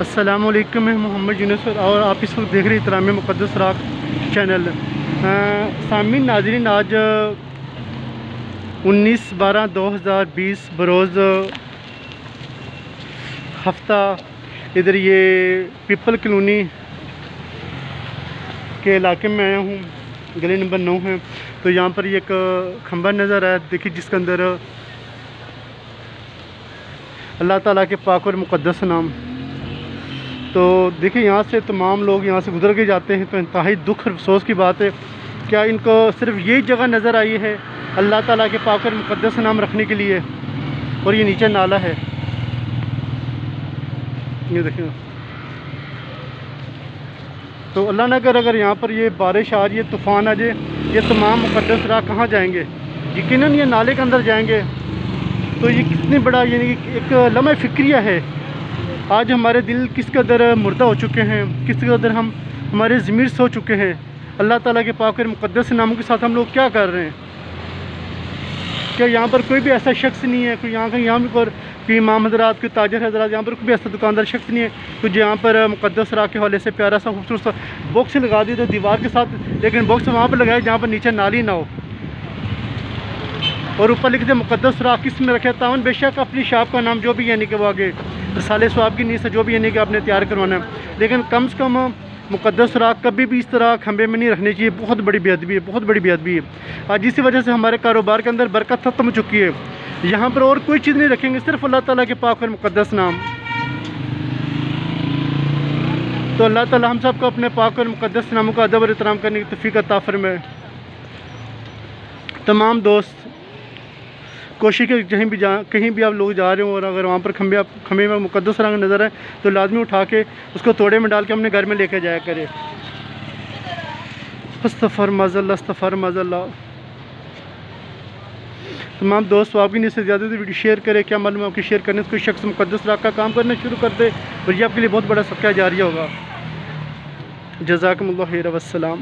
अस्सलामुअलैकुम, मैं मोहम्मद यूनुस और आप इस वक्त देख रहे हैं इतराम मुक़द्दस राग चैनल। सामीन नाज़रीन, आज 19/12/2020 बरोज़ हफ्ता इधर ये पीपल कॉलोनी के इलाके में आया हूँ, गली नंबर 9 है। तो यहाँ पर ये एक खंबा नज़र आया, देखिए, जिसके अंदर अल्लाह ताला के पाक और मुक़द्दस नाम। तो देखिए, यहाँ से तमाम लोग यहाँ से गुजर के जाते हैं। तो इंतहाई दुख और अफसोस की बात है, क्या इनको सिर्फ यही जगह नज़र आई है अल्लाह ताला के पाक और मुक़द्दस नाम रखने के लिए। और ये नीचे नाला है, ये देखिए। तो अल्लाह न करे अगर यहाँ पर ये बारिश आ रही है, तूफ़ान आ जाए, ये तमाम मुक़द्दस राह कहाँ जाएंगे? यकीनन ये नाले के अंदर जाएंगे। तो ये कितनी बड़ा यानी एक लम्हा फ़िक्रिया है। आज हमारे दिल किस कदर मुर्दा हो चुके हैं, किस कदर हमारे ज़मीर सो चुके हैं। अल्लाह ताला के पाक और मुक़द्दस नामों के साथ हम लोग क्या कर रहे हैं? क्या यहाँ पर कोई भी ऐसा शख्स नहीं है, कोई यहाँ कोई इमाम हज़रात, कोई ताजर हज़रात, यहाँ पर कोई भी ऐसा दुकानदार शख्स नहीं है तो यहाँ पर मुक़द्दस राह के हवाले से प्यारा सा खूबसूरत सा बॉक्स लगा दिया दीवार के साथ, लेकिन बॉक्स वहाँ पर लगाए जहाँ पर नीचे नाली ना हो, और ऊपर लिख दे मुक़द्दस राह। किस में रखे तावन? बेशक अपनी शॉप का नाम जो भी यानी कि वो आगे रसाले स्वाब की नीयत से जो भी यानी कि आपने तैयार करवाना है, लेकिन कम से कम मुक़द्दस राह कभी भी इस तरह खंबे में नहीं रखनी चाहिए। बहुत बड़ी बेअदबी है, बहुत बड़ी बेअदबी है। आज इसी वजह से हमारे कारोबार के अंदर बरकत ख़त्म हो चुकी है। यहाँ पर और कोई चीज़ नहीं रखेंगे, सिर्फ अल्लाह ताला के पाक और मुक़द्दस नाम। तो अल्लाह ताला हम सबको अपने पाक और मुक़द्दस नामों का अदब और एहतराम करने की तौफ़ीक़ अता फ़रमाए। तमाम दोस्त कोशिश के कहीं भी आप लोग जा रहे हो और अगर वहाँ पर खंबे में मुक़द्दस रंग नज़र आए तो लाजमी उठा के उसको तोड़े में डाल के अपने घर में लेके जाया करे। अस्तग़फ़िर मज़ल्ला। तमाम दोस्त आपकी नीयत से ज़्यादा वीडियो शेयर करें। क्या मालूम आपकी शेयर करने से कोई शख्स मुक़द्दस राह का काम करना शुरू कर दे और ये आपके लिए बहुत बड़ा सदका जारिया होगा। जज़ाकुमुल्लाह खैर, वस्सलाम।